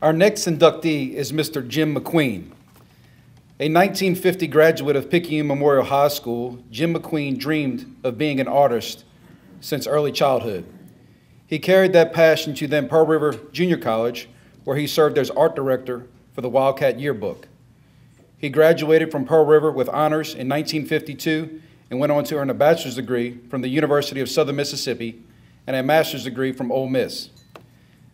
Our next inductee is Mr. Jim McQueen. A 1950 graduate of Picayune Memorial High School, Jim McQueen dreamed of being an artist since early childhood. He carried that passion to then Pearl River Junior College, where he served as art director for the Wildcat Yearbook. He graduated from Pearl River with honors in 1952 and went on to earn a bachelor's degree from the University of Southern Mississippi and a master's degree from Ole Miss.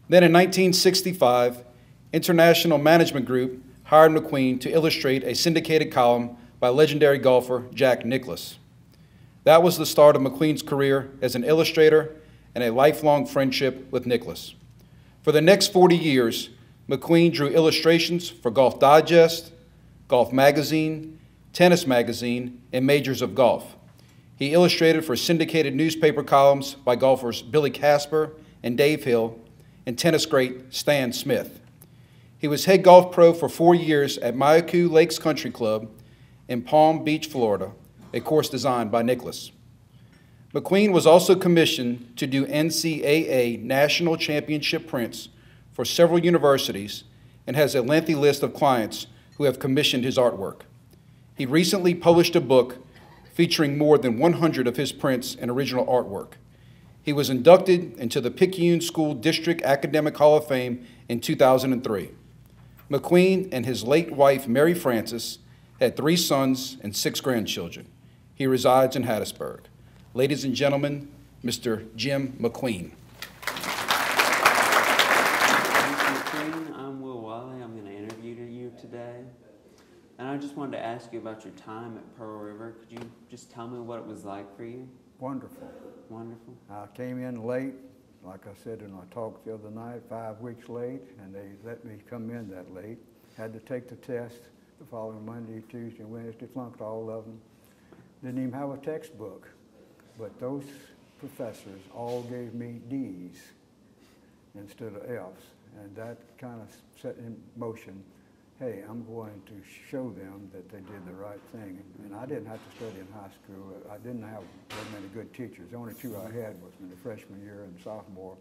Then in 1965, International Management Group hired McQueen to illustrate a syndicated column by legendary golfer Jack Nicklaus. That was the start of McQueen's career as an illustrator and a lifelong friendship with Nicklaus. For the next 40 years, McQueen drew illustrations for Golf Digest, Golf Magazine, Tennis Magazine, and Majors of Golf. He illustrated for syndicated newspaper columns by golfers Billy Casper and Dave Hill, and tennis great Stan Smith. He was head golf pro for 4 years at Maiaku Lakes Country Club in Palm Beach, Florida, a course designed by Nicklaus. McQueen was also commissioned to do NCAA National Championship prints for several universities and has a lengthy list of clients who have commissioned his artwork. He recently published a book featuring more than 100 of his prints and original artwork. He was inducted into the Picayune School District Academic Hall of Fame in 2003. McQueen and his late wife, Mary Frances, had 3 sons and 6 grandchildren. He resides in Hattiesburg. Ladies and gentlemen, Mr. Jim McQueen. I'm Will Wiley. I'm going to interview you today. And I just wanted to ask you about your time at Pearl River. Could you just tell me what it was like for you? Wonderful. Wonderful. I came in late, like I said in our talk the other night, 5 weeks late, and they let me come in that late. Had to take the test the following Monday, Tuesday, and Wednesday, flunked all of them. Didn't even have a textbook. But those professors all gave me D's instead of F's, and that kind of set in motion, hey, I'm going to show them that they did the right thing. And I didn't have to study in high school. I didn't have very many good teachers. The only 2 I had was in the freshman year and sophomore.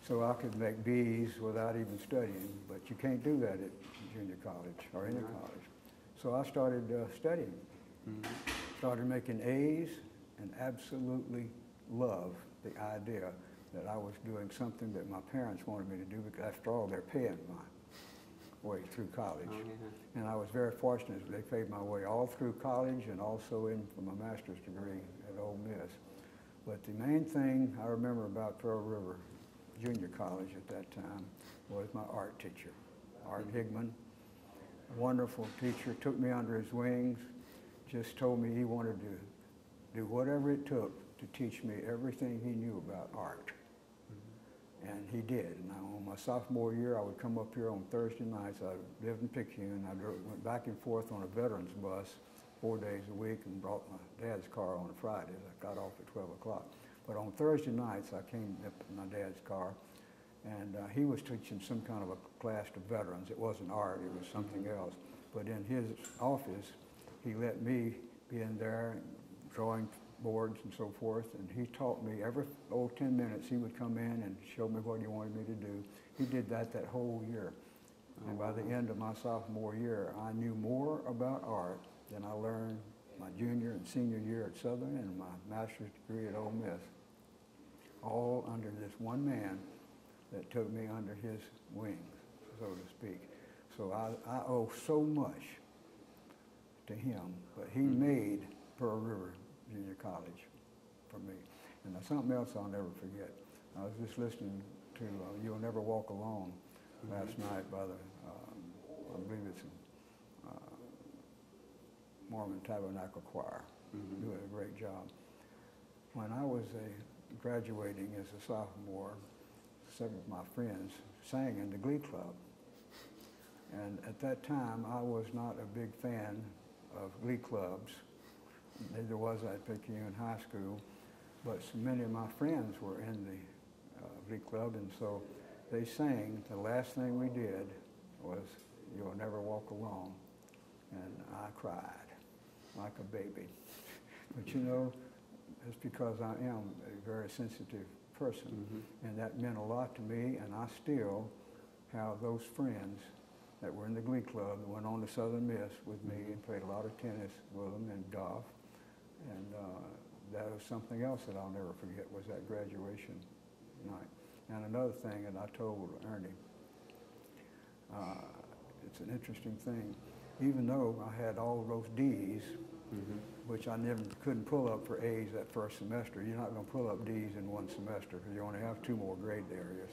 So I could make B's without even studying, but you can't do that at junior college or any college. So I started studying, started making A's, and absolutely loved the idea that I was doing something that my parents wanted me to do, because after all, they're paying my way through college. And I was very fortunate. They paid my way all through college and also in for my master's degree at Ole Miss. But the main thing I remember about Pearl River Junior College at that time was my art teacher, Art Higman. A wonderful teacher, took me under his wings, just told me he wanted to do whatever it took to teach me everything he knew about art. And he did. And on my sophomore year, I would come up here on Thursday nights. I lived in Picayune. I went back and forth on a veterans bus 4 days a week and brought my dad's car on Fridays. I got off at 12 o'clock. But on Thursday nights, I came up in my dad's car, and he was teaching some kind of a class to veterans. It wasn't art, it was something else. But in his office, he let me be in there, drawing boards and so forth, and he taught me every 10 minutes he would come in and show me what he wanted me to do. He did that whole year. And by the end of my sophomore year, I knew more about art than I learned my junior and senior year at Southern and my master's degree at Ole Miss, all under this one man that took me under his wings, so to speak. So I owe so much to him, but he made Pearl River Junior College for me. And something else I'll never forget. I was just listening to You'll Never Walk Alone last night by the, I believe it's Mormon Tabernacle Choir, doing a great job. When I was graduating as a sophomore, several of my friends sang in the Glee Club. And at that time, I was not a big fan of Glee clubs. Neither was I at Picayune High School, but so many of my friends were in the Glee Club, and so they sang. The last thing we did was You'll Never Walk Alone, and I cried like a baby. But you know, it's because I am a very sensitive person, and that meant a lot to me, and I still how those friends that were in the Glee Club that went on to Southern Miss with me and played a lot of tennis with them and golf. And that was something else that I'll never forget, was that graduation night. And another thing that I told Ernie, it's an interesting thing. Even though I had all those D's, which I never couldn't pull up for A's that first semester. You're not going to pull up D's in one semester because you only have 2 more grade areas.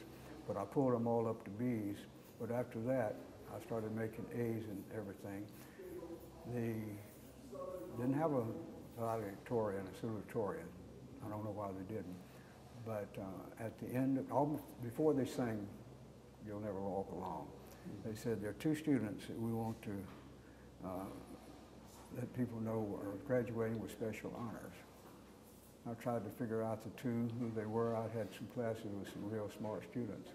But I pulled them all up to B's. But after that, I started making A's and everything. They didn't have a valedictorian, a salutatorian. I don't know why they didn't. But at the end, before they sang You'll Never Walk Alone, they said there are 2 students that we want to let people know are graduating with special honors. I tried to figure out the 2, who they were. I had some classes with some real smart students.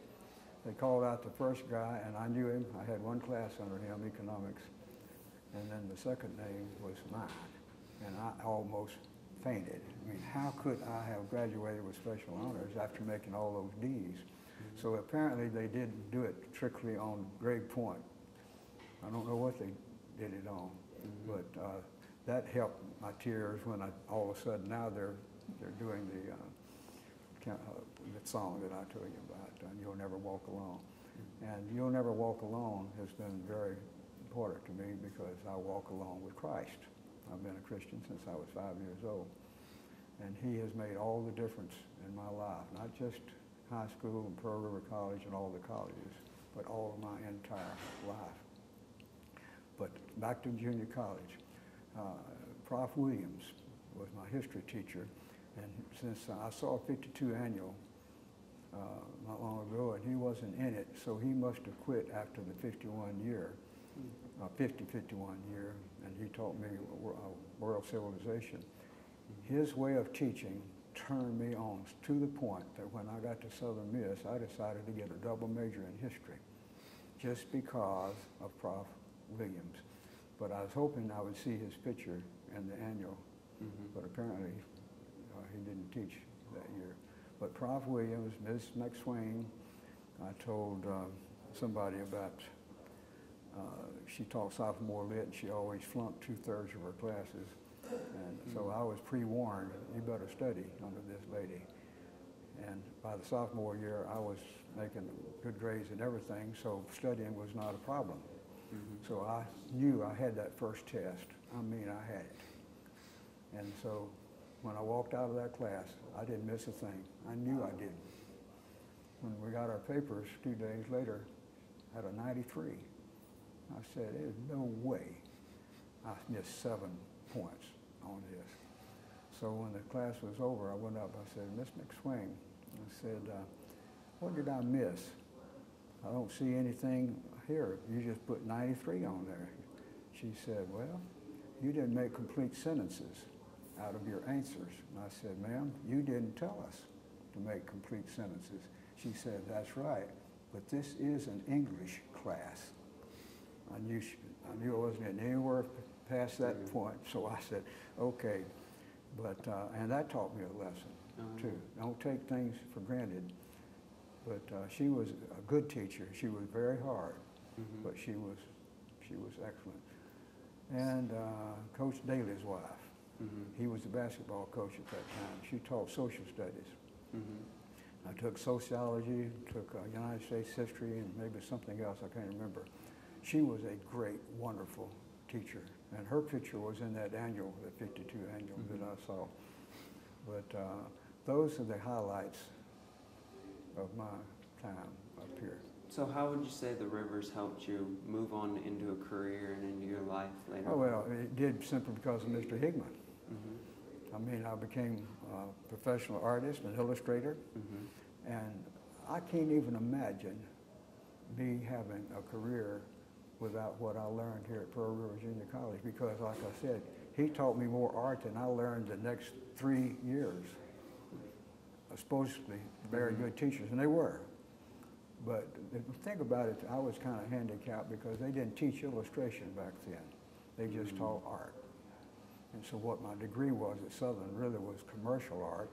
They called out the first guy, and I knew him. I had 1 class under him, economics, and then the second name was mine, and I almost fainted. I mean, how could I have graduated with special honors after making all those D's? So apparently they didn't do it strictly on grade point. I don't know what they did it on, but that helped my tears when all of a sudden now they're doing the song that I told you about, You'll Never Walk Alone. And You'll Never Walk Alone has been very important to me because I walk alone with Christ. I've been a Christian since I was 5 years old. And he has made all the difference in my life, not just high school and Pearl River College and all the colleges, but all of my entire life. But back to junior college, Prof. Williams was my history teacher, and since I saw 52 annual not long ago, and he wasn't in it, so he must have quit after the 51 year, 51 year, and he taught me world civilization. His way of teaching turned me on to the point that when I got to Southern Miss, I decided to get a double major in history just because of Prof. Williams. But I was hoping I would see his picture in the annual, but apparently he didn't teach that year. But Prof. Williams, Ms. McQueen, I told somebody about, she taught sophomore lit and she always flunked 2/3 of her classes. And so I was pre-warned, you better study under this lady. And by the sophomore year, I was making good grades and everything, so studying was not a problem. So I knew I had that first test. I mean, I had it. And so when I walked out of that class, I didn't miss a thing. I knew I didn't. When we got our papers 2 days later, I had a 93. I said, there's no way I missed 7 points on this. So when the class was over, I went up, I said, Miss McQueen, I said, what did I miss? I don't see anything here. You just put 93 on there. She said, well, you didn't make complete sentences out of your answers. And I said, ma'am, you didn't tell us to make complete sentences. She said, that's right, but this is an English class. I knew it wasn't getting anywhere past that point, so I said, okay. But, and that taught me a lesson, too. Don't take things for granted. But she was a good teacher. She was very hard, but she was excellent. And Coach Daly's wife, he was the basketball coach at that time. She taught social studies. I took sociology, took United States history, and maybe something else, I can't remember. She was a great, wonderful teacher. And her picture was in that annual, the 52 annual that I saw. But those are the highlights of my time up here. So how would you say the Rivers helped you move on into a career and into your life later? Oh, well, it did simply because of Mr. Higman. I mean, I became a professional artist, an illustrator, and I can't even imagine me having a career without what I learned here at Pearl River Junior College, because like I said, he taught me more art than I learned the next 3 years. Supposedly very good teachers, and they were. But think about it, I was kind of handicapped because they didn't teach illustration back then. They just taught art. And so what my degree was at Southern really was commercial art,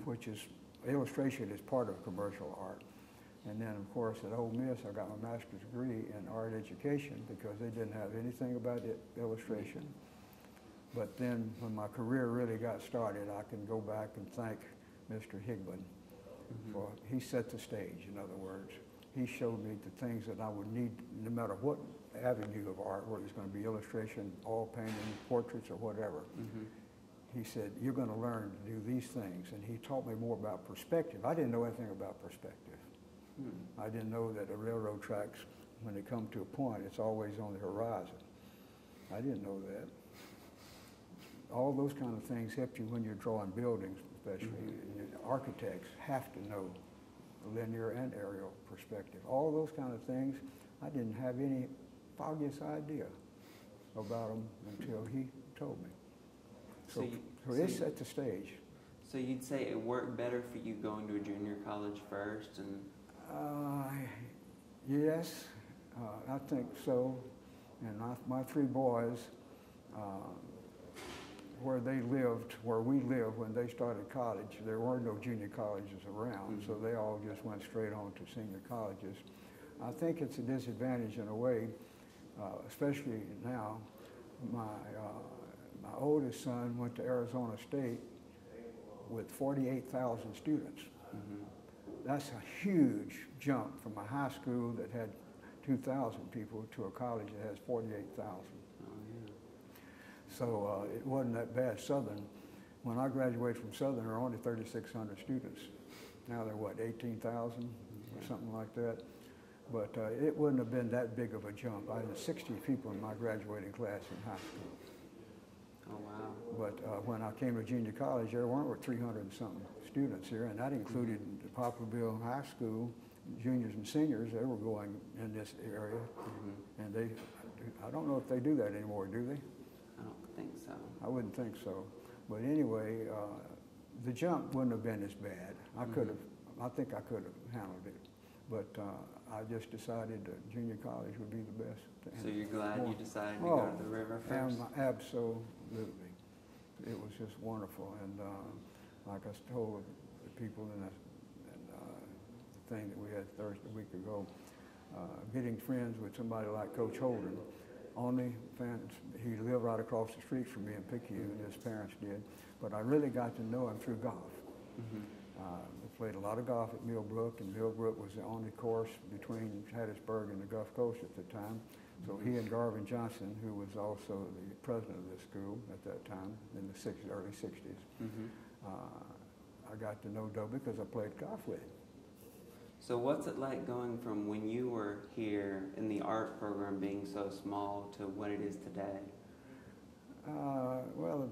which is, illustration is part of commercial art. And then, of course, at Ole Miss, I got my master's degree in art education because they didn't have anything about illustration. But then when my career really got started, I can go back and thank Mr. Higbin for, he set the stage, in other words. He showed me the things that I would need, no matter what avenue of art, whether it's going to be illustration, oil painting, portraits, or whatever. He said, you're going to learn to do these things. And he taught me more about perspective. I didn't know anything about perspective. I didn't know that the railroad tracks, when they come to a point, it's always on the horizon. I didn't know that. All those kind of things help you when you're drawing buildings, especially. Architects have to know linear and aerial perspective. All those kind of things, I didn't have any foggiest idea about them until he told me. So it set the stage. So you'd say it worked better for you going to a junior college first? And yes, I think so. And my three boys, where they lived, where we lived when they started college, there were no junior colleges around, so they all just went straight on to senior colleges. I think it's a disadvantage in a way, especially now. My oldest son went to Arizona State with 48,000 students. That's a huge jump from a high school that had 2,000 people to a college that has 48,000. So it wasn't that bad. Southern, when I graduated from Southern, there were only 3,600 students. Now they're what, 18,000 or something like that. But it wouldn't have been that big of a jump. I had 60 people in my graduating class in high school. Oh, wow. But when I came to junior college, there weren't 300 and something students here, and that included the Poplarville High School, juniors and seniors. They were going in this area, and I don't know if they do that anymore, do they? I don't think so. I wouldn't think so. But anyway, the jump wouldn't have been as bad. I think I could have handled it. But I just decided that junior college would be the best. So you're glad you decided to go to the river first? Absolutely. It was just wonderful. And like I told the people in the thing that we had Thursday a week ago, getting friends with somebody like Coach Holden, only fans, he lived right across the street from me in Picayune, and his parents did, but I really got to know him through golf. We played a lot of golf at Millbrook, and Millbrook was the only course between Hattiesburg and the Gulf Coast at the time. So he and Garvin Johnson, who was also the president of the school at that time in the early 60s, I got to know Doe because I played golf with him. So what's it like going from when you were here in the art program being so small to what it is today? Well,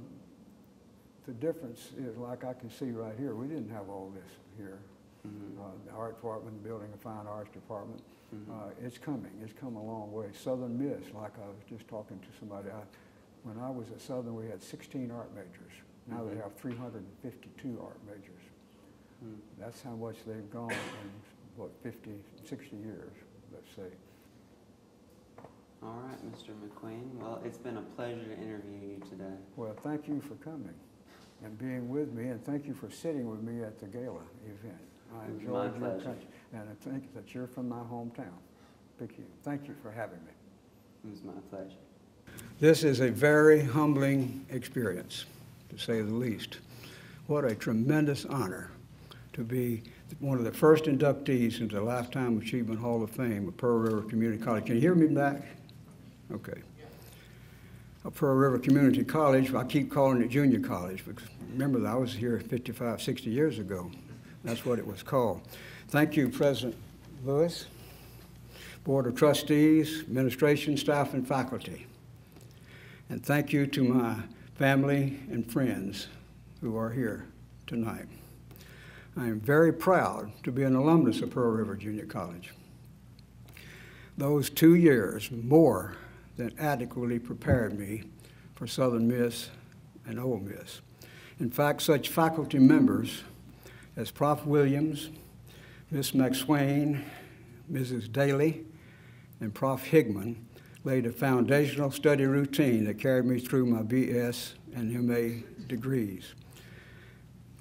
the difference is, like I can see right here, we didn't have all this here. The art department, building a fine arts department, it's coming. It's come a long way. Southern Miss, like I was just talking to somebody, when I was at Southern, we had 16 art majors. Now they have 352 art majors. That's how much they've gone in, what, 50, 60 years, let's say. All right, Mr. McQueen. Well, it's been a pleasure to interview you today. Well, thank you for coming and being with me, and thank you for sitting with me at the gala event. I enjoyed your country, and I think that you're from my hometown, Picayune. Thank you for having me. It was my pleasure. This is a very humbling experience, to say the least. What a tremendous honor to be one of the first inductees into the Lifetime Achievement Hall of Fame of Pearl River Community College. Can you hear me back? Okay. Pearl River Community College, I keep calling it junior college, because remember that I was here 55, 60 years ago. That's what it was called. Thank you, President Lewis, Board of Trustees, administration, staff, and faculty. And thank you to my family and friends who are here tonight. I am very proud to be an alumnus of Pearl River Junior College. Those 2 years more than adequately prepared me for Southern Miss and Ole Miss. In fact, such faculty members as Prof. Williams, Miss McQueen, Mrs. Daly, and Prof. Higbin laid a foundational study routine that carried me through my BS and MA degrees.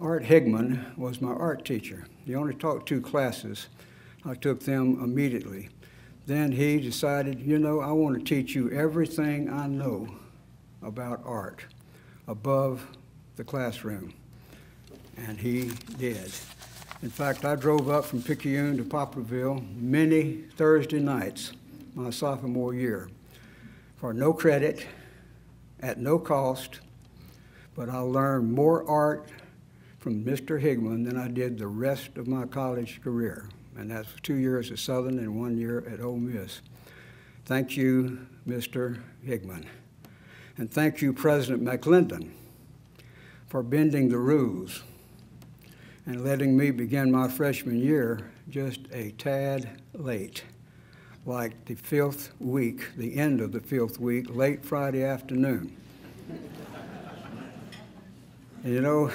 Art Higbin was my art teacher. He only taught 2 classes, I took them immediately. Then he decided, you know, I want to teach you everything I know about art above the classroom. And he did. In fact, I drove up from Picayune to Poplarville many Thursday nights my sophomore year for no credit, at no cost, but I learned more art from Mr. Higman than I did the rest of my college career. And that's 2 years at Southern and 1 year at Ole Miss. Thank you, Mr. Higman. And thank you, President McClendon, for bending the rules and letting me begin my freshman year just a tad late, like the 5th week, the end of the 5th week, late Friday afternoon. And you know,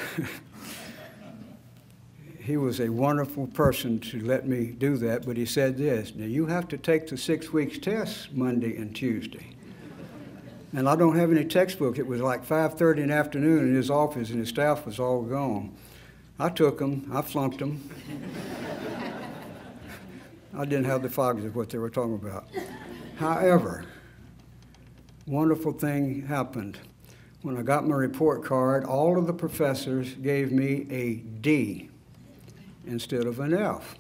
he was a wonderful person to let me do that, but he said this, now you have to take the 6 weeks test Monday and Tuesday. And I don't have any textbook. It was like 5:30 in the afternoon in his office and his staff was all gone. I took them, I flunked them. I didn't have the foggies of what they were talking about. However, wonderful thing happened. When I got my report card, all of the professors gave me a D instead of an F.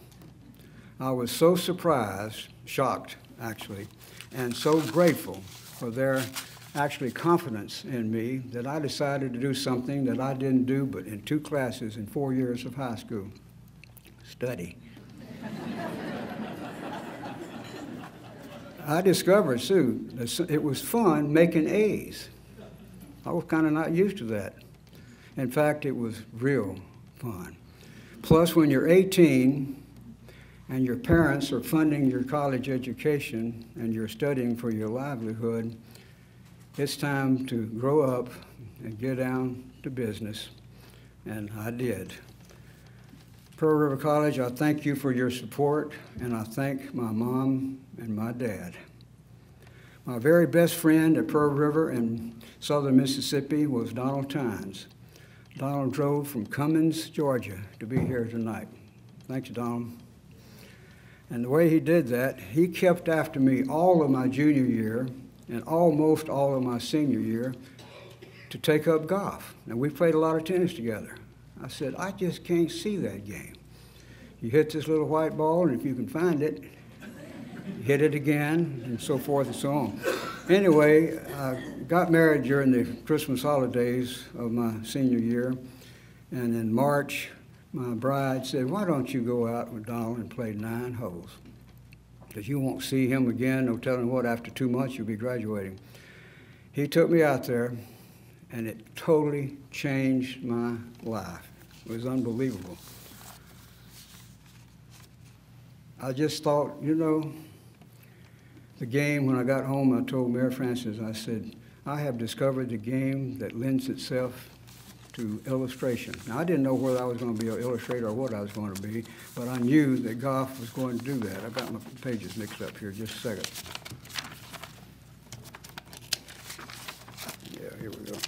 I was so surprised, shocked actually, and so grateful for their actually confidence in me that I decided to do something that I didn't do but in 2 classes in 4 years of high school, study. I discovered, too, that it was fun making A's. I was kind of not used to that. In fact, it was real fun. Plus, when you're 18 and your parents are funding your college education and you're studying for your livelihood, it's time to grow up and get down to business, and I did. Pearl River College, I thank you for your support, and I thank my mom and my dad. My very best friend at Pearl River in southern Mississippi was Donald Tynes. Donald drove from Cummins, Georgia, to be here tonight. Thank you, Donald. And the way he did that, he kept after me all of my junior year and almost all of my senior year to take up golf. And we played a lot of tennis together. I said, I just can't see that game. You hit this little white ball, and if you can find it, hit it again, and so forth and so on. Anyway, I got married during the Christmas holidays of my senior year, and in March, my bride said, why don't you go out with Donald and play 9 holes? Because you won't see him again, no telling what, after 2 months you'll be graduating. He took me out there, and it totally changed my life. It was unbelievable. I just thought, you know, the game, when I got home, I told Mary Frances, I said, I have discovered the game that lends itself to illustration. Now, I didn't know whether I was going to be an illustrator or what I was going to be, but I knew that golf was going to do that. I've got my pages mixed up here, just a second. Yeah, here we go.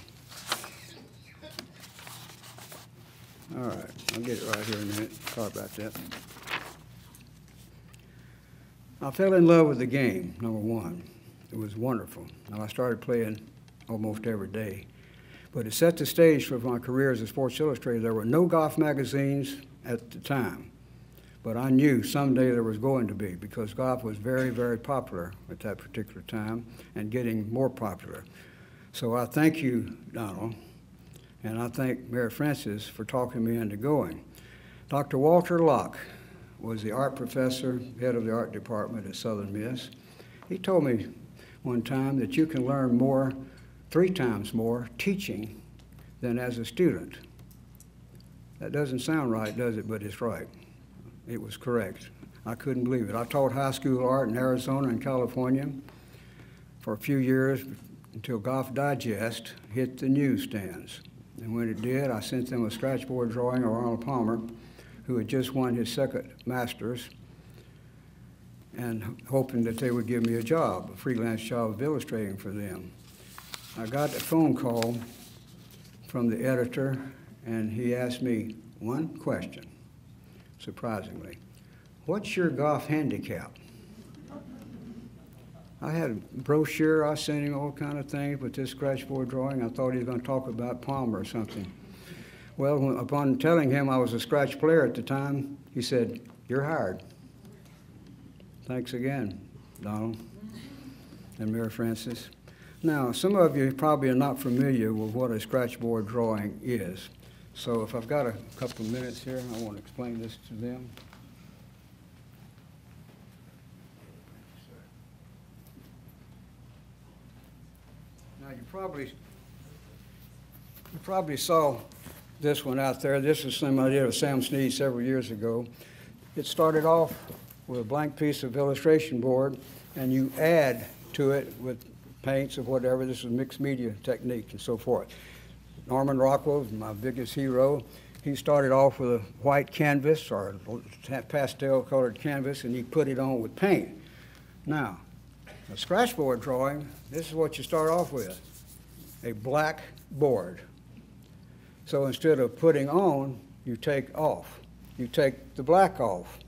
All right, I'll get it right here in a minute. Sorry about that. I fell in love with the game, number one. It was wonderful. And I started playing almost every day. But it set the stage for my career as a Sports Illustrated. There were no golf magazines at the time. But I knew someday there was going to be, because golf was very, very popular at that particular time and getting more popular. So I thank you, Donald, and I thank Mary Frances for talking me into going. Dr. Walter Locke was the art professor, head of the art department at Southern Miss. He told me one time that you can learn more, 3 times more, teaching than as a student. That doesn't sound right, does it? But it's right. It was correct. I couldn't believe it. I taught high school art in Arizona and California for a few years until Golf Digest hit the newsstands. And when it did, I sent them a scratchboard drawing of Arnold Palmer, who had just won his 2nd Masters, and hoping that they would give me a job, a freelance job of illustrating for them. I got a phone call from the editor, and he asked me one question, surprisingly. "What's your golf handicap?" I had a brochure, I sent him all kind of things with this scratchboard drawing. I thought he was going to talk about Palmer or something. Well, upon telling him I was a scratch player at the time, he said, "You're hired." Thanks again, Donald and Mayor Francis. Now, some of you probably are not familiar with what a scratchboard drawing is. So if I've got a couple of minutes here, I want to explain this to them. Now, you probably saw this one out there. This is some I did with Sam Snead several years ago. It started off with a blank piece of illustration board, and you add to it with paints or whatever. This is mixed media technique and so forth. Norman Rockwell, my biggest hero, he started off with a white canvas or a pastel colored canvas, and he put it on with paint. Now, a scratchboard drawing, this is what you start off with, a black board. So instead of putting on, you take off. You take the black off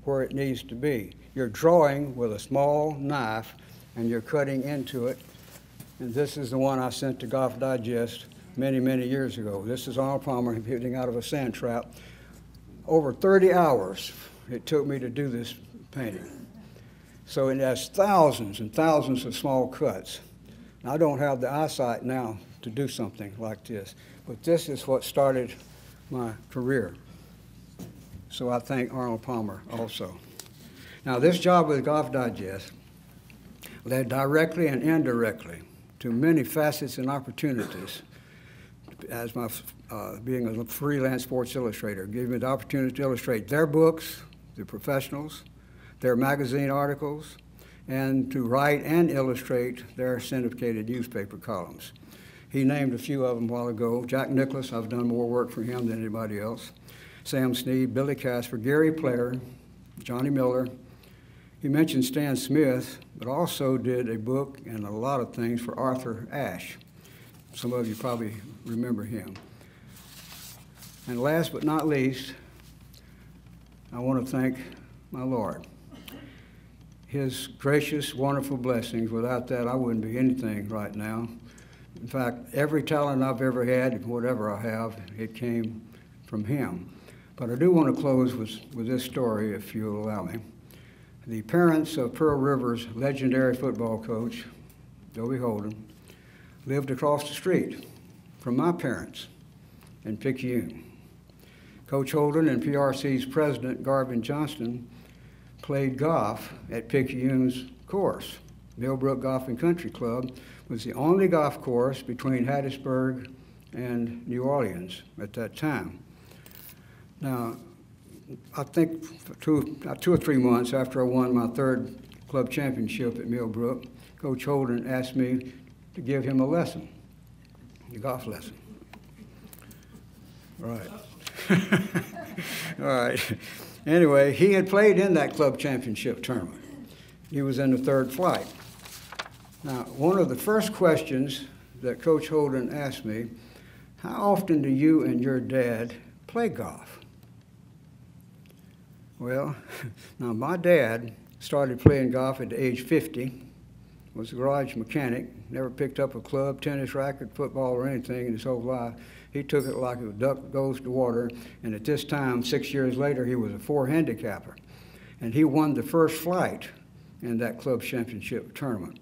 where it needs to be. You're drawing with a small knife, and you're cutting into it. And this is the one I sent to Golf Digest many, many years ago. This is Arnold Palmer hitting out of a sand trap. Over 30 hours it took me to do this painting. So it has thousands and thousands of small cuts. I don't have the eyesight now to do something like this, but this is what started my career. So I thank Arnold Palmer also. Now, this job with Golf Digest led directly and indirectly to many facets and opportunities as my being a freelance sports illustrator. It gave me the opportunity to illustrate their books, the professionals, their magazine articles, and to write and illustrate their syndicated newspaper columns. He named a few of them a while ago. Jack Nicklaus, I've done more work for him than anybody else. Sam Snead, Billy Casper, Gary Player, Johnny Miller. He mentioned Stan Smith, but also did a book and a lot of things for Arthur Ashe. Some of you probably remember him. And last but not least, I want to thank my Lord. His gracious, wonderful blessings. Without that, I wouldn't be anything right now. In fact, every talent I've ever had, whatever I have, it came from him. But I do want to close with this story, if you'll allow me. The parents of Pearl River's legendary football coach, Dobie Holden, lived across the street from my parents in Picayune. Coach Holden and PRC's president, Garvin Johnston, played golf at Picayune's course. Millbrook Golf and Country Club was the only golf course between Hattiesburg and New Orleans at that time. Now, I think 2 or 3 months after I won my 3rd club championship at Millbrook, Coach Holden asked me to give him a lesson, a golf lesson. Right. All right. Anyway, he had played in that club championship tournament. He was in the 3rd flight. Now, one of the first questions that Coach Holden asked me, how often do you and your dad play golf? Well, now my dad started playing golf at the age 50, was a garage mechanic, never picked up a club, tennis racket, football, or anything in his whole life. He took it like a duck goes to water, and at this time, 6 years later, he was a 4 handicapper. And he won the 1st flight in that club championship tournament.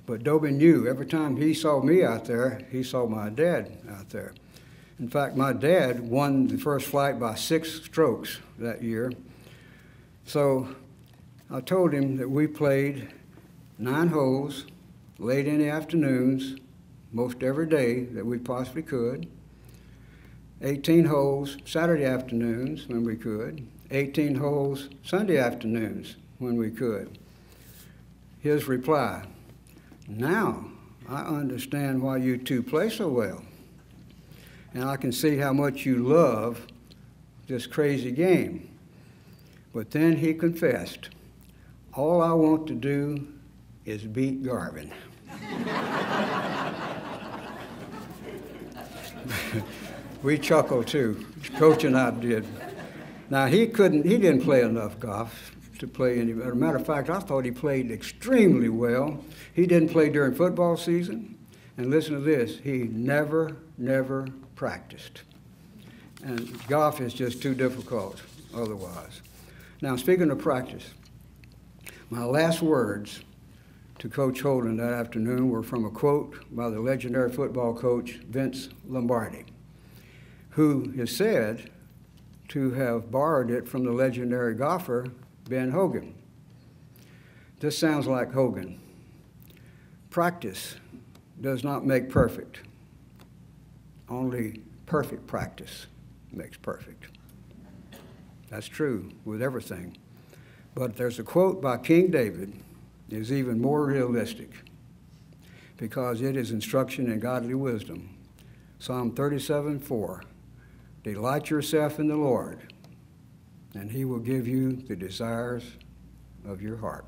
But Dobie knew every time he saw me out there, he saw my dad out there. In fact, my dad won the 1st flight by 6 strokes that year. So I told him that we played 9 holes late in the afternoons, most every day that we possibly could, 18 holes Saturday afternoons when we could, 18 holes Sunday afternoons when we could. His reply, now I understand why you two play so well, and I can see how much you love this crazy game. But then he confessed, all I want to do is beat Garvin. We chuckled too, Coach and I did. Now, he didn't play enough golf to play any better. Matter of fact, I thought he played extremely well. He didn't play during football season. And listen to this, he never practiced. And golf is just too difficult otherwise. Now, speaking of practice, my last words to Coach Holden that afternoon were from a quote by the legendary football coach Vince Lombardi, who is said to have borrowed it from the legendary golfer Ben Hogan. This sounds like Hogan. Practice does not make perfect. Only perfect practice makes perfect. That's true with everything. But there's a quote by King David is even more realistic because it is instruction in godly wisdom. Psalm 37:4, delight yourself in the Lord, and he will give you the desires of your heart.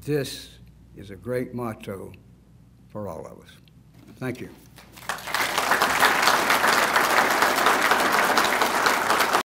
This is a great motto for all of us. Thank you.